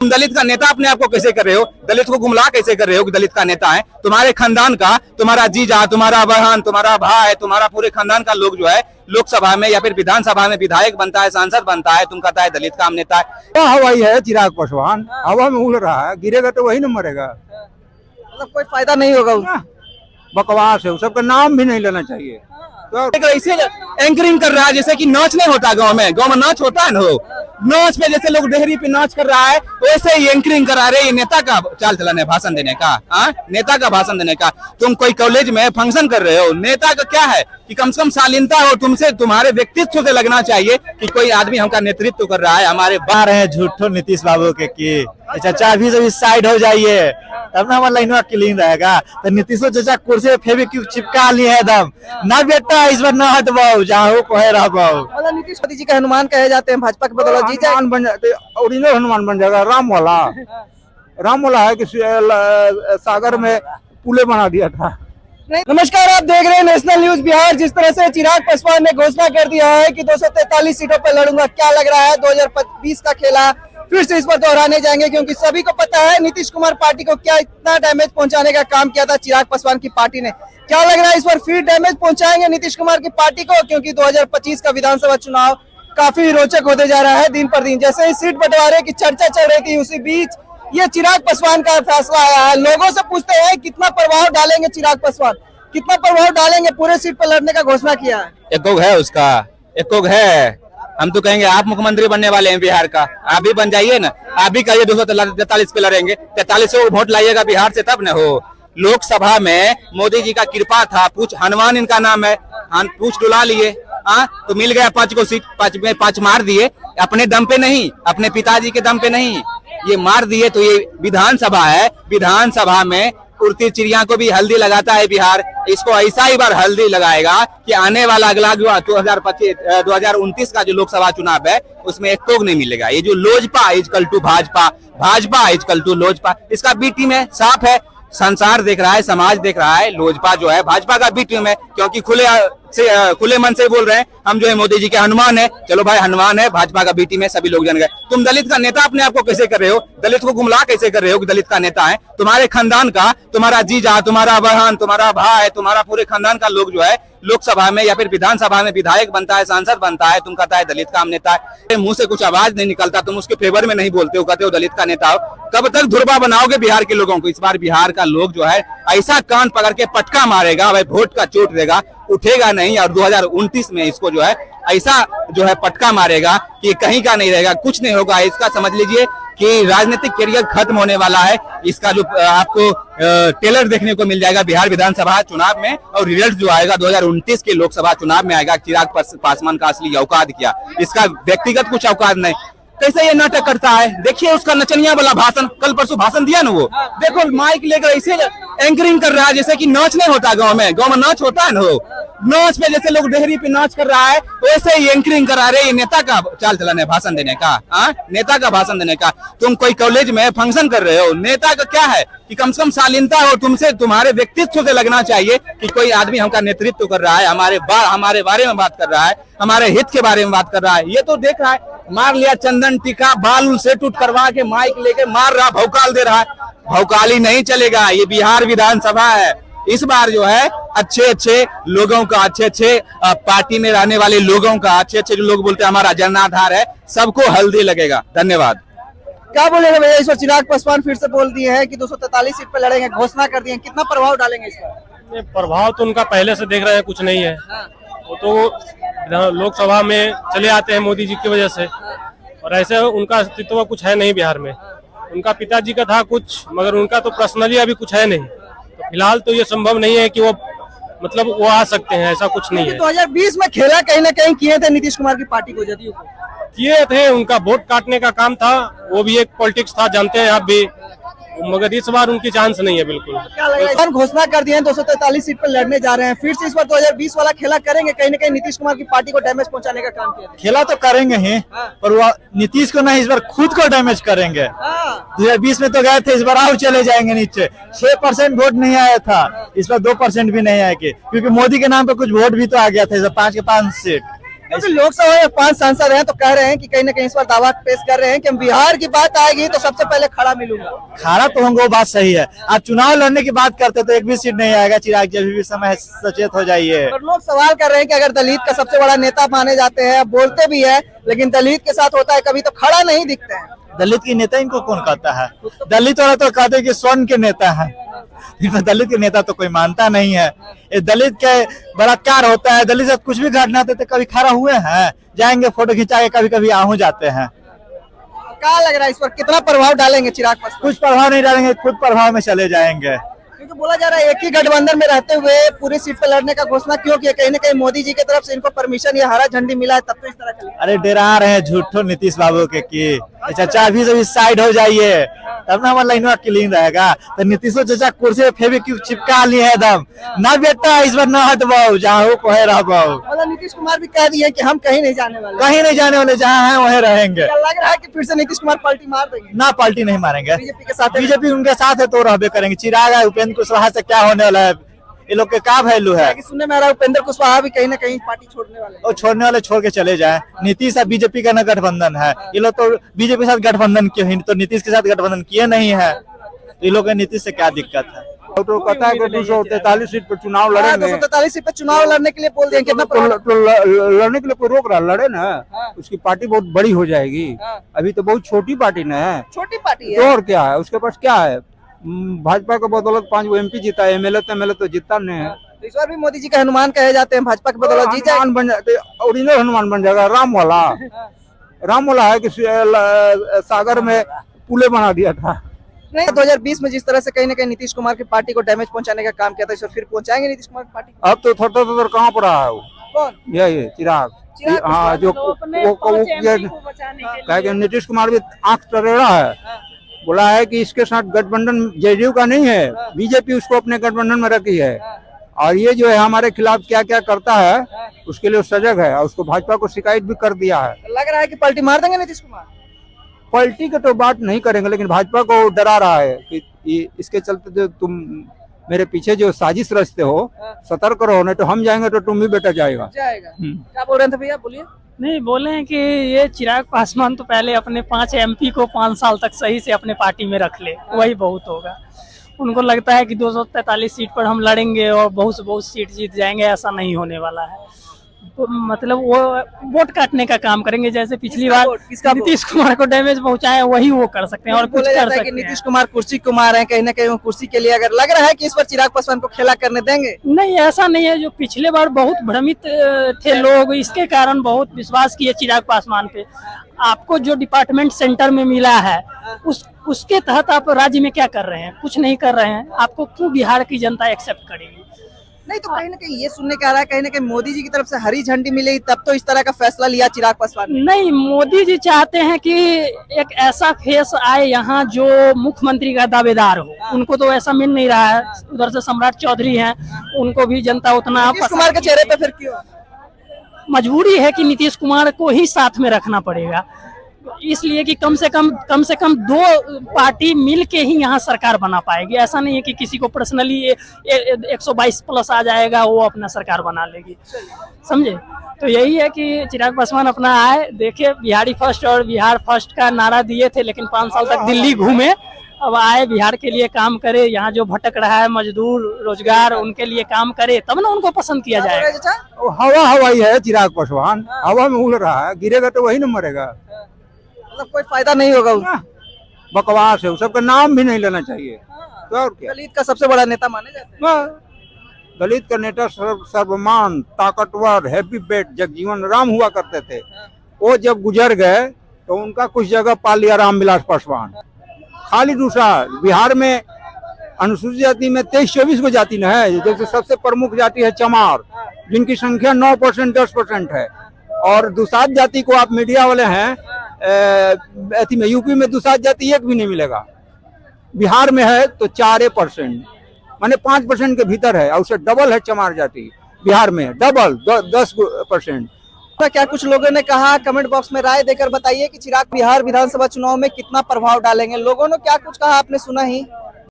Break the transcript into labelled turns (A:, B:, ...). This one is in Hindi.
A: तुम दलित का नेता अपने आप को कैसे कर रहे हो? दलित को गुमराह कैसे कर रहे हो कि दलित का नेता है? तुम्हारे खानदान का, तुम्हारा जीजा, तुम्हारा बहन, तुम्हारा भाई, तुम्हारा पूरे खानदान का लोग जो है लोकसभा में या फिर विधानसभा में विधायक बनता है, सांसद बनता है, तुम कहता है दलित का हम नेता है।
B: हवाई है चिराग पासवान, हवा में उड़ रहा है, गिरेगा तो वही न मरेगा।
C: मतलब कोई फायदा नहीं होगा उसका।
B: बकवास है, सबका नाम भी नहीं लेना चाहिए।
A: तो ऐसे एंकरिंग कर रहा है जैसे कि नाच नहीं होता गांव में नाच होता है ना, नाच पे जैसे लोग डेहरी पे नाच कर रहा है वैसे ही एंकरिंग करा रहे। ये नेता का चाल चलन है भाषण देने का, नेता का भाषण देने का। तुम कोई कॉलेज में फंक्शन कर रहे हो, नेता का क्या है कि कम से कम शालीनता हो तुमसे, तुम्हारे व्यक्तित्व से लगना चाहिए कि कोई आदमी हमका नेतृत्व कर रहा है। हमारे
D: बाहर है झूठो नीतीश बाबू के की चाचा अभी से साइड हो जाइए तब ना हमारा लाइन क्लीन रहेगा। तो नीतीश चाचा कुर्सी पे फेविक्विक चिपका लिए एकदम ना बेटा इस बार ना हटवाओ जहाँ को है रहवाओ।
C: मतलब नीतीश मोदी जी का हनुमान कहे जाते हैं, भाजपा के बदौलत जीत जाए।
B: बन जाते, ओरिजिनल हनुमान बन जाएगा। राम वाला है कि सागर में पुले बना दिया था।
C: नमस्कार, आप देख रहे हैं नेशनल न्यूज बिहार। जिस तरह से चिराग पासवान ने घोषणा कर दिया है कि 243 सीटों पर लड़ूंगा, क्या लग रहा है 2020 का खेला फिर से इस पर दोहराने जाएंगे? क्योंकि सभी को पता है नीतीश कुमार पार्टी को क्या इतना डैमेज पहुंचाने का काम किया था चिराग पासवान की पार्टी ने। क्या लग रहा है इस बार फिर डैमेज पहुंचाएंगे नीतीश कुमार की पार्टी को? क्योंकि 2025 का विधानसभा चुनाव काफी रोचक होते जा रहा है दिन पर दिन। जैसे ही सीट बंटवारे की चर्चा चल रही थी उसी बीच ये चिराग पासवान का फैसला आया है। लोगों से पूछते हैं कितना प्रभाव डालेंगे चिराग पासवान, कितना प्रभाव डालेंगे? पूरे सीट पर लड़ने का घोषणा किया है।
A: एक है उसका, एक है। हम तो कहेंगे आप मुख्यमंत्री बनने वाले हैं बिहार का, आप भी बन जाइए ना। आप भी कहिए 243 पे लड़ेंगे, 43 वोट लाइएगा बिहार से तब न हो। लोकसभा में मोदी जी का कृपा था, पूछ हनुमान इनका नाम है, पूछ डुला लिए तो मिल गया 5 को सीट, 5 में 5 मार दिए। अपने दम पे नहीं, अपने पिताजी के दम पे नहीं, ये मार दिए। तो ये विधानसभा है, विधानसभा में उड़ती चिड़िया को भी हल्दी लगाता है बिहार। इसको ऐसा ही बार हल्दी लगाएगा कि आने वाला अगला 2029 का जो लोकसभा चुनाव है उसमें एक टोक नहीं मिलेगा। ये जो Lojpa is equal to Bhajpa, Bhajpa is equal to Lojpa, इसका बी टीम है, साफ है। संसार देख रहा है, समाज देख रहा है, लोजपा जो है भाजपा का बी टीम है। क्योंकि खुले मन से बोल रहे हैं हम जो है मोदी जी के हनुमान है। चलो भाई हनुमान है, भाजपा का बी टीम है, सभी लोग जान गए। तुम दलित का नेता अपने आप को कैसे कर रहे हो? दलित को गुमराह कैसे कर रहे हो कि दलित का नेता है? तुम्हारे खानदान का, तुम्हारा जीजा, तुम्हारा बहन, तुम्हारा भाई, तुम्हारा पूरे खानदान का लोग जो है लोकसभा में या फिर विधानसभा में विधायक बनता है, सांसद बनता है, तुम कहता है दलित का हम नेता है। मुंह से कुछ आवाज नहीं निकलता, तुम उसके फेवर में नहीं बोलते हो, कहते हो दलित का नेता हो। कब तक धुरबा बनाओगे बिहार के लोगों को? इस बार बिहार का लोग जो है ऐसा कान पकड़ के पटका मारेगा, भाई वोट का चोट देगा, उठेगा नहीं। और 2029 में इसको जो है ऐसा जो है पटका मारेगा कि कहीं का नहीं रहेगा, कुछ नहीं होगा। इसका समझ लीजिए कि राजनीतिक करियर खत्म होने वाला है। इसका जो आपको टेलर देखने को मिल जाएगा बिहार विधानसभा चुनाव में, और रिजल्ट जो आएगा 2029 के लोकसभा चुनाव में आएगा। चिराग पासवान का असली औकात क्या, इसका व्यक्तिगत कुछ औकात नहीं। कैसे ये नाटक करता है, देखिए उसका नचनिया वाला भाषण, कल परसों भाषण दिया ना वो, देखो माइक लेकर ऐसे एंकरिंग कर रहा है जैसे कि नाच नहीं होता गांव में नाच होता है ना, नाच पे जैसे लोग डेहरी पे नाच कर रहा है वैसे ही एंकरिंग करा रहे। ये नेता का चाल चलन है भाषण देने का, नेता का भाषण देने का। तुम कोई कॉलेज में फंक्शन कर रहे हो, नेता का क्या है कि कम से कम शालीनता हो तुमसे, तुम्हारे व्यक्तित्व से लगना चाहिए कि कोई आदमी हमका नेतृत्व कर रहा है, हमारे बारे में बात कर रहा है, हमारे हित के बारे में बात कर रहा है। ये तो देख रहा है, मार लिया चंदन टीका, बाल से टूट करवा के माइक लेके मार रहा, भौकाल दे रहा है। भौकाली नहीं चलेगा, ये बिहार विधानसभा है। इस बार जो है अच्छे लोगों का, अच्छे पार्टी में रहने वाले लोगों का, अच्छे जो लोग बोलते हैं हमारा जनाधार है, सबको हल्दी लगेगा। धन्यवाद।
C: क्या बोलेंगे भैया इस बार? चिराग पासवान फिर से बोल दिए हैं कि 243 सीट पर लड़ेंगे, घोषणा कर दिए हैं। कितना प्रभाव डालेंगे इस पर?
E: प्रभाव तो उनका पहले से देख रहे हैं, कुछ नहीं है। वो तो लोकसभा में चले आते हैं मोदी जी की वजह से, और ऐसे उनका अस्तित्व कुछ है नहीं बिहार में। उनका पिताजी का था कुछ, मगर उनका तो पर्सनली अभी कुछ है नहीं। तो फिलहाल तो ये संभव नहीं है कि वो आ सकते हैं, ऐसा कुछ नहीं है।
C: 2020 में खेला कहीं ना कहीं किए थे नीतीश कुमार की पार्टी को, जदयू को
E: किए थे। उनका वोट काटने का काम था, वो भी एक पॉलिटिक्स था, जानते हैं आप भी। मगर इस बार उनकी चांस नहीं है बिल्कुल।
C: क्या लग रहा है? घोषणा कर दिए हैं 243 सीट पर लड़ने जा रहे हैं, फिर से इस बार 2020 वाला खेला करेंगे? कहीं ना कहीं नीतीश कुमार की पार्टी को डैमेज पहुंचाने का काम किया।
D: खेला तो करेंगे ही, पर वो नीतीश को नहीं, इस बार खुद को डैमेज करेंगे। 2020 में तो गए थे, इस बार और चले जाएंगे नीचे। 6% वोट नहीं आया था, इस बार 2% भी नहीं आएगी, क्योंकि मोदी के नाम पे कुछ वोट भी तो आ गया था। 5 के 5 सीट
C: क्योंकि लोकसभा में 5 सांसद हैं तो कह रहे हैं कि कहीं ना कहीं इस बार दावा पेश कर रहे हैं कि हम बिहार की बात आएगी तो सबसे पहले खड़ा मिलूंगा।
D: खारा तो होंगे, वो बात सही है। आज चुनाव लड़ने की बात करते तो एक भी सीट नहीं आएगा। चिराग जी अभी भी समय सचेत हो जाइए।
C: पर लोग सवाल कर रहे हैं कि अगर दलित का सबसे बड़ा नेता माने जाते हैं, बोलते भी है, लेकिन दलित के साथ होता है कभी तो खड़ा नहीं दिखते हैं।
D: दलित की नेता इनको कौन कहता है? दलित वाला तो कहते हैं कि स्वर्ण के नेता है, दलित के नेता तो कोई मानता नहीं है। ये दलित के बलात्कार होता है, दलित से कुछ भी घटना होता है तो कभी खड़ा हुए हैं? जाएंगे फोटो खिंचा के कभी कभी आहू जाते हैं।
C: क्या लग रहा है इस पर कितना प्रभाव डालेंगे चिराग पासवान?
D: कुछ प्रभाव नहीं डालेंगे, खुद प्रभाव में चले जाएंगे।
C: क्योंकि बोला जा रहा है एक ही गठबंधन में रहते हुए पूरी सीट पर लड़ने का घोषणा क्यों किया? कहीं ना कहीं मोदी जी की तरफ से इनको परमिशन या हरा झंडी मिला है तब तो इस तरह चले।
D: अरे डरा रहे हैं झूठो नीतीश बाबू के कि चाचा अभी से साइड हो जाइए तब ना हमारा लाइन क्लीन रहेगा। तो नीतीशो चाचा कुर्सी पे फेविक्विक चिपका लिए है एकदम, ना बेटा इस बार ना हटवाओ, जहाँ कहे रहो।
C: मतलब नीतीश कुमार भी कह दिए कि हम कहीं नहीं जाने वाले,
D: कहीं नहीं जाने वाले, जहाँ हैं वहीं रहेंगे।
C: क्या लग रहा है कि फिर से नीतीश कुमार पलटी मार देंगे?
D: ना पार्टी नहीं मारेंगे,
C: बीजेपी के साथ
D: बीजेपी उनके साथ है तो रहबे करेंगे। चिराग है, उपेंद्र कुशवाहा से क्या होने वाला है? ये लोग के क्या वैल्यू है?
C: कि सुनने में आ रहा है उपेंद्र कुशवाहा भी कहीं ना कहीं पार्टी छोड़ने वाले हैं।
D: और छोड़ने वाले छोड़ के चले जाए। नीतीश और बीजेपी का ना गठबंधन है, ये लोग तो बीजेपी के साथ गठबंधन क्यों ही तो नीतीश के साथ गठबंधन किए नहीं है। ये लोग नीतीश से क्या दिक्कत है?
B: तो कहता है कि 243 सीट पर चुनाव लड़ेंगे।
C: 243 सीट पे चुनाव लड़ने के लिए बोल दिया, कितना
B: तो लड़ने के लिए कोई रोक रहा? लड़े ना, उसकी पार्टी बहुत बड़ी हो जाएगी। अभी तो बहुत छोटी पार्टी ना है,
C: छोटी पार्टी
B: तो
C: है।
B: और क्या है उसके पास? क्या है? भाजपा के बदौलत 5 MP जीता है, एमएलए तो जीता नहीं है।
C: तो इस बार भी मोदी जी का हनुमान कहे जाते हैं, भाजपा के बदौलत जीत जाएगा।
B: हनुमान बन जाते, ओरिजिनल हनुमान बन जाएगा। राम वाला है कि सागर में पुले बना दिया था।
C: नहीं, 2020 में जिस तरह से कहीं ना कहीं नीतीश कुमार की पार्टी को डैमेज पहुंचाने का काम किया था, इस बार फिर पहुंचाएंगे नीतीश कुमार की पार्टी?
B: अब तो थोड़ा कहाँ पर रहा है वो?
C: कौन?
B: ये चिराग। हाँ, जो कहेगा नीतीश कुमार भी आंख टरेड़ा है। बोला है कि इसके साथ गठबंधन जेडीयू का नहीं है, बीजेपी उसको अपने गठबंधन में रखी है, और ये जो है हमारे खिलाफ क्या क्या करता है उसके लिए सजग है, और उसको भाजपा को शिकायत भी कर दिया है।
C: लग रहा है कि पलटी मार देंगे नीतीश कुमार।
B: पलटी के तो बात नहीं करेंगे, लेकिन भाजपा को डरा रहा है कि इसके चलते जो तुम मेरे पीछे जो साजिश रचते हो, सतर्क रहो, नहीं तो हम जाएंगे तो तुम भी बेटा जाएगा।
C: क्या बोल रहे थे भैया, बोलिए।
F: नहीं, बोले हैं कि ये चिराग पासवान तो पहले अपने 5 MP को 5 साल तक सही से अपने पार्टी में रख ले, वही बहुत होगा। उनको लगता है कि 243 सीट पर हम लड़ेंगे और बहुत से बहुत सीट जीत जाएंगे, ऐसा नहीं होने वाला है। तो मतलब वो वोट काटने का काम करेंगे, जैसे पिछली बार नीतीश कुमार को डैमेज पहुंचाया वही वो कर सकते हैं और कुछ कर सकते हैं।
C: नीतीश कुमार कुर्सी कुमार है, कहीं ना कहीं वो कुर्सी के लिए अगर लग रहा है कि इस पर चिराग पासवान को खेला करने देंगे।
F: नहीं, ऐसा नहीं है। जो पिछले बार बहुत भ्रमित थे लोग, इसके कारण बहुत विश्वास किए चिराग पासवान पे। आपको जो डिपार्टमेंट सेंटर में मिला है उसके तहत आप राज्य में क्या कर रहे हैं? कुछ नहीं कर रहे हैं। आपको क्यों बिहार की जनता एक्सेप्ट करेगी?
C: नहीं, तो कहीं ना कहीं ये सुनने का आ रहा है, कहीं ना कहीं मोदी जी की तरफ से हरी झंडी मिली तब तो इस तरह का फैसला लिया चिराग पासवान ने।
F: नहीं, मोदी जी चाहते हैं कि एक ऐसा फेस आए यहाँ जो मुख्यमंत्री का दावेदार हो। उनको तो ऐसा मिल नहीं रहा है। उधर से सम्राट चौधरी हैं, उनको भी जनता उतना
C: नीतीश कुमार के चेहरे पे फिर क्यों?
F: मजबूरी है कि नीतीश कुमार को ही साथ में रखना पड़ेगा, इसलिए कि कम से कम 2 पार्टी मिल के ही यहाँ सरकार बना पाएगी। ऐसा नहीं है कि किसी को पर्सनली 122 प्लस आ जाएगा वो अपना सरकार बना लेगी, समझे? तो यही है कि चिराग पासवान अपना आए, देखे बिहारी फर्स्ट और बिहार फर्स्ट का नारा दिए थे, लेकिन 5 साल तक दिल्ली घूमे। अब आए, बिहार के लिए काम करे, यहाँ जो भटक रहा है मजदूर रोजगार, उनके लिए काम करे, तब ना उनको पसंद किया जाएगा।
B: हवा हवाई है चिराग पासवान, हवा में उड़ रहा है, गिरेगा तो वही न मरेगा।
C: मतलब कोई फायदा नहीं होगा उसका।
B: बकवास है, सबका नाम भी नहीं लेना चाहिए। तो और क्या?
C: दलित का सबसे बड़ा नेता माने जाते हैं।
B: दलित का नेता सर्वमान, ताकतवर, हैप्पी बेट जगजीवन राम हुआ करते थे। वो जब गुजर गए तो उनका कुछ जगह पा लिया रामविलास पासवान। खाली दूसरा बिहार में अनुसूचित जाति में 23-24 को जाति न है, जैसे सबसे प्रमुख जाति है चमार, जिनकी संख्या 9% 10% है। और दुसाध जाति को आप मीडिया वाले हैं, में यूपी में दुसाध जाति एक भी नहीं मिलेगा। बिहार में है तो 4%, माने 5% के भीतर है, और उससे डबल है चमार जाति बिहार में, डबल 10%।
C: क्या कुछ लोगों ने कहा, कमेंट बॉक्स में राय देकर बताइए कि चिराग बिहार विधानसभा चुनाव में कितना प्रभाव डालेंगे। लोगों ने क्या कुछ कहा आपने सुना ही।